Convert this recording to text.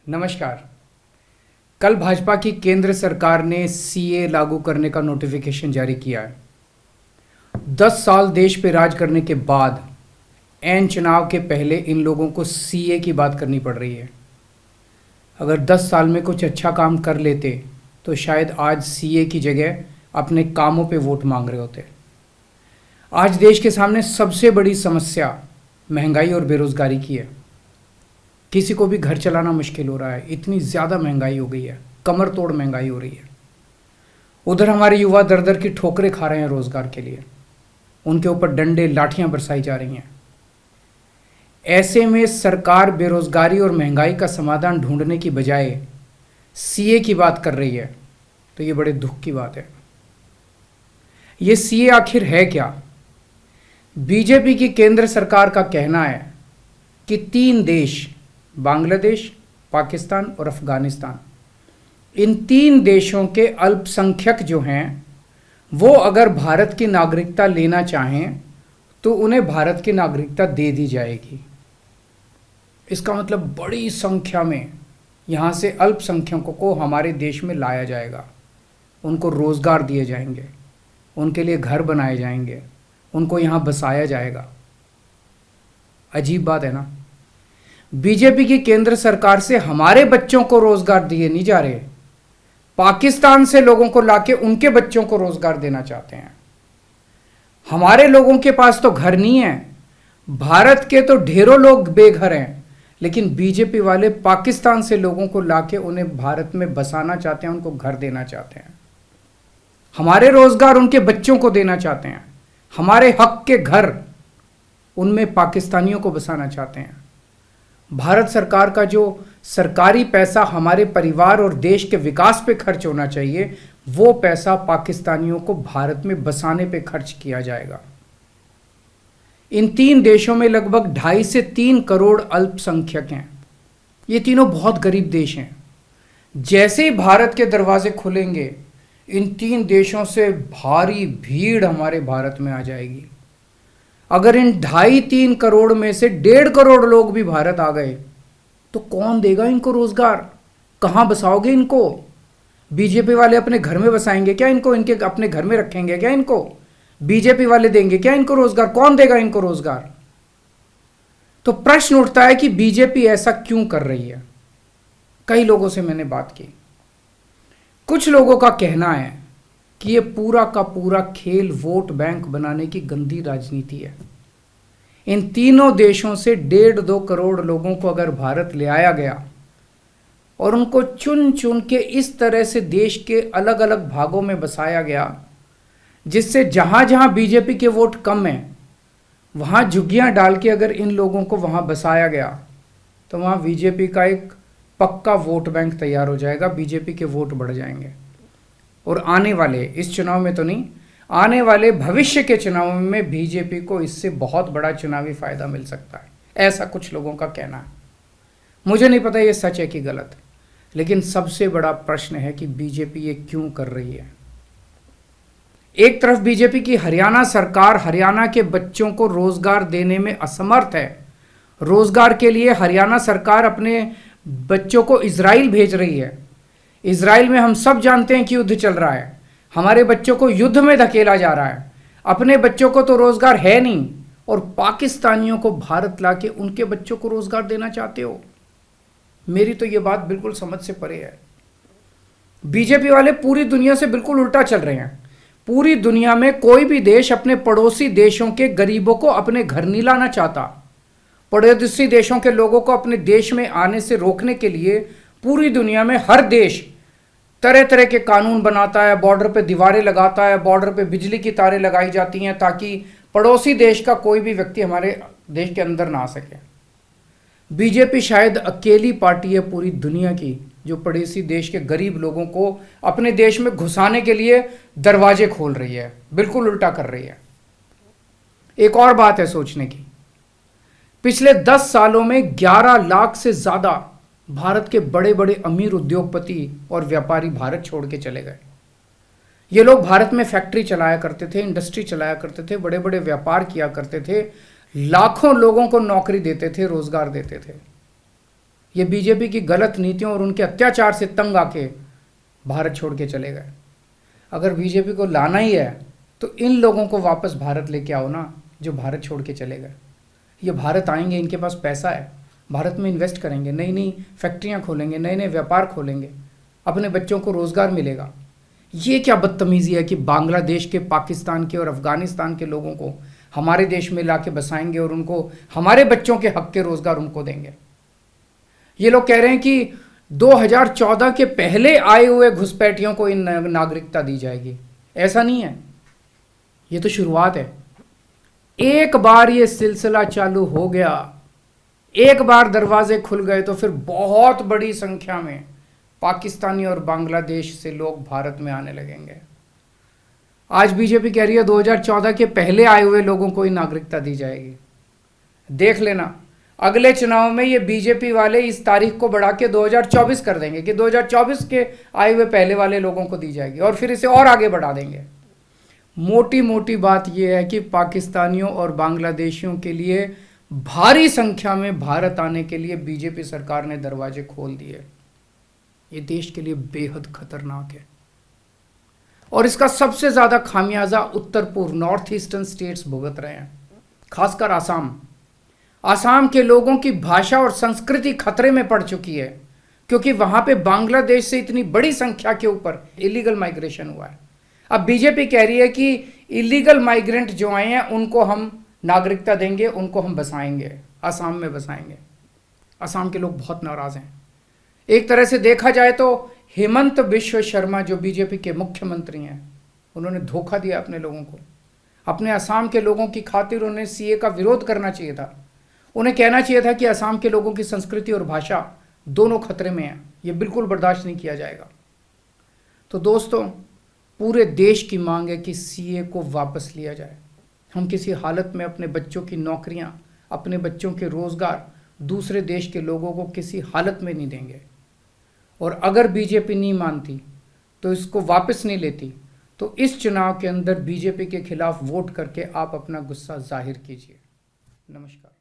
नमस्कार। कल भाजपा की केंद्र सरकार ने सीए लागू करने का नोटिफिकेशन जारी किया है। 10 साल देश पे राज करने के बाद ऐन चुनाव के पहले इन लोगों को सीए की बात करनी पड़ रही है। अगर 10 साल में कुछ अच्छा काम कर लेते तो शायद आज सीए की जगह अपने कामों पे वोट मांग रहे होते। आज देश के सामने सबसे बड़ी समस्या महंगाई और बेरोजगारी की है। किसी को भी घर चलाना मुश्किल हो रहा है, इतनी ज़्यादा महंगाई हो गई है, कमर तोड़ महंगाई हो रही है। उधर हमारे युवा दर दर की ठोकरें खा रहे हैं रोजगार के लिए, उनके ऊपर डंडे लाठियां बरसाई जा रही हैं। ऐसे में सरकार बेरोजगारी और महंगाई का समाधान ढूंढने की बजाय सीए की बात कर रही है, तो ये बड़े दुख की बात है। ये सीए आखिर है क्या? बीजेपी की केंद्र सरकार का कहना है कि 3 देश, बांग्लादेश, पाकिस्तान और अफगानिस्तान, इन 3 देशों के अल्पसंख्यक जो हैं वो अगर भारत की नागरिकता लेना चाहें तो उन्हें भारत की नागरिकता दे दी जाएगी। इसका मतलब बड़ी संख्या में यहाँ से अल्पसंख्यकों को हमारे देश में लाया जाएगा, उनको रोज़गार दिए जाएंगे, उनके लिए घर बनाए जाएंगे, उनको यहाँ बसाया जाएगा। अजीब बात है ना। बीजेपी की केंद्र सरकार से हमारे बच्चों को रोजगार दिए नहीं जा रहे, पाकिस्तान से लोगों को लाके उनके बच्चों को रोजगार देना चाहते हैं। हमारे लोगों के पास तो घर नहीं है, भारत के तो ढेरों लोग बेघर हैं, लेकिन बीजेपी वाले पाकिस्तान से लोगों को लाके उन्हें भारत में बसाना चाहते हैं, उनको घर देना चाहते हैं। हमारे रोजगार उनके बच्चों को देना चाहते हैं, हमारे हक के घर उनमें पाकिस्तानियों को बसाना चाहते हैं। भारत सरकार का जो सरकारी पैसा हमारे परिवार और देश के विकास पे खर्च होना चाहिए, वो पैसा पाकिस्तानियों को भारत में बसाने पे खर्च किया जाएगा। इन 3 देशों में लगभग 2.5 से 3 करोड़ अल्पसंख्यक हैं। ये तीनों बहुत गरीब देश हैं। जैसे ही भारत के दरवाजे खुलेंगे, इन 3 देशों से भारी भीड़ हमारे भारत में आ जाएगी। अगर इन 2.5-3 करोड़ में से 1.5 करोड़ लोग भी भारत आ गए तो कौन देगा इनको रोजगार? कहां बसाओगे इनको? बीजेपी वाले अपने घर में बसाएंगे क्या इनको? इनके अपने घर में रखेंगे क्या इनको? बीजेपी वाले देंगे क्या इनको रोजगार? कौन देगा इनको रोजगार? तो प्रश्न उठता है कि बीजेपी ऐसा क्यों कर रही है। कई लोगों से मैंने बात की, कुछ लोगों का कहना है कि ये पूरा का पूरा खेल वोट बैंक बनाने की गंदी राजनीति है। इन तीनों देशों से 1.5-2 करोड़ लोगों को अगर भारत ले आया गया और उनको चुन चुन के इस तरह से देश के अलग अलग भागों में बसाया गया, जिससे जहां जहां बीजेपी के वोट कम हैं वहां झुग्गियां डाल के अगर इन लोगों को वहां बसाया गया तो वहां बीजेपी का एक पक्का वोट बैंक तैयार हो जाएगा, बीजेपी के वोट बढ़ जाएंगे। और आने वाले इस चुनाव में तो नहीं, आने वाले भविष्य के चुनाव में बीजेपी को इससे बहुत बड़ा चुनावी फायदा मिल सकता है, ऐसा कुछ लोगों का कहना है। मुझे नहीं पता ये सच है कि गलत, लेकिन सबसे बड़ा प्रश्न है कि बीजेपी ये क्यों कर रही है। एक तरफ बीजेपी की हरियाणा सरकार हरियाणा के बच्चों को रोजगार देने में असमर्थ है। रोजगार के लिए हरियाणा सरकार अपने बच्चों को इजराइल भेज रही है। इजराइल में हम सब जानते हैं कि युद्ध चल रहा है, हमारे बच्चों को युद्ध में धकेला जा रहा है। अपने बच्चों को तो रोजगार है नहीं और पाकिस्तानियों को भारत लाके उनके बच्चों को रोजगार देना चाहते हो। मेरी तो ये बात बिल्कुल समझ से परे है। बीजेपी वाले पूरी दुनिया से बिल्कुल उल्टा चल रहे हैं। पूरी दुनिया में कोई भी देश अपने पड़ोसी देशों के गरीबों को अपने घर नहीं लाना चाहता। पड़ोसी देशों के लोगों को अपने देश में आने से रोकने के लिए पूरी दुनिया में हर देश तरह तरह के कानून बनाता है, बॉर्डर पे दीवारें लगाता है, बॉर्डर पे बिजली की तारें लगाई जाती हैं ताकि पड़ोसी देश का कोई भी व्यक्ति हमारे देश के अंदर ना आ सके। बीजेपी शायद अकेली पार्टी है पूरी दुनिया की जो पड़ोसी देश के गरीब लोगों को अपने देश में घुसाने के लिए दरवाजे खोल रही है, बिल्कुल उल्टा कर रही है। एक और बात है सोचने की, पिछले 10 सालों में 11 लाख से ज्यादा भारत के बड़े बड़े अमीर उद्योगपति और व्यापारी भारत छोड़ के चले गए। ये लोग भारत में फैक्ट्री चलाया करते थे, इंडस्ट्री चलाया करते थे, बड़े बड़े व्यापार किया करते थे, लाखों लोगों को नौकरी देते थे, रोजगार देते थे। ये बीजेपी की गलत नीतियों और उनके अत्याचार से तंग आके भारत छोड़ के चले गए। अगर बीजेपी को लाना ही है तो इन लोगों को वापस भारत लेके आओ ना, जो भारत छोड़ के चले गए। ये भारत आएंगे, इनके पास पैसा है, भारत में इन्वेस्ट करेंगे, नई नई फैक्ट्रियां खोलेंगे, नए नए व्यापार खोलेंगे, अपने बच्चों को रोजगार मिलेगा। ये क्या बदतमीजी है कि बांग्लादेश के, पाकिस्तान के और अफगानिस्तान के लोगों को हमारे देश में लाके बसाएंगे और उनको हमारे बच्चों के हक के रोजगार उनको देंगे। ये लोग कह रहे हैं कि 2014 के पहले आए हुए घुसपैठियों को इन नागरिकता दी जाएगी। ऐसा नहीं है, ये तो शुरुआत है। एक बार ये सिलसिला चालू हो गया, एक बार दरवाजे खुल गए तो फिर बहुत बड़ी संख्या में पाकिस्तानी और बांग्लादेश से लोग भारत में आने लगेंगे। आज बीजेपी कह रही है 2014 के पहले आए हुए लोगों को ही नागरिकता दी जाएगी। देख लेना, अगले चुनाव में ये बीजेपी वाले इस तारीख को बढ़ा के 2024 कर देंगे कि 2024 के आए हुए पहले वाले लोगों को दी जाएगी और फिर इसे और आगे बढ़ा देंगे। मोटी मोटी बात यह है कि पाकिस्तानियों और बांग्लादेशियों के लिए भारी संख्या में भारत आने के लिए बीजेपी सरकार ने दरवाजे खोल दिए। ये देश के लिए बेहद खतरनाक है और इसका सबसे ज्यादा खामियाजा उत्तर पूर्व, नॉर्थ ईस्टर्न स्टेट्स भुगत रहे हैं, खासकर आसाम। आसाम के लोगों की भाषा और संस्कृति खतरे में पड़ चुकी है क्योंकि वहां पे बांग्लादेश से इतनी बड़ी संख्या के ऊपर इलीगल माइग्रेशन हुआ है। अब बीजेपी कह रही है कि इलीगल माइग्रेंट जो आए हैं उनको हम नागरिकता देंगे, उनको हम बसाएंगे, आसाम में बसाएंगे। आसाम के लोग बहुत नाराज हैं। एक तरह से देखा जाए तो हेमंत बिश्व शर्मा जो बीजेपी के मुख्यमंत्री हैं, उन्होंने धोखा दिया अपने लोगों को। अपने आसाम के लोगों की खातिर उन्हें सीए का विरोध करना चाहिए था। उन्हें कहना चाहिए था कि आसाम के लोगों की संस्कृति और भाषा दोनों खतरे में है, ये बिल्कुल बर्दाश्त नहीं किया जाएगा। तो दोस्तों, पूरे देश की मांग है कि सीए को वापस लिया जाए। हम किसी हालत में अपने बच्चों की नौकरियां, अपने बच्चों के रोजगार दूसरे देश के लोगों को किसी हालत में नहीं देंगे। और अगर बीजेपी नहीं मानती तो इसको वापस नहीं लेती तो इस चुनाव के अंदर बीजेपी के खिलाफ वोट करके आप अपना गुस्सा जाहिर कीजिए। नमस्कार।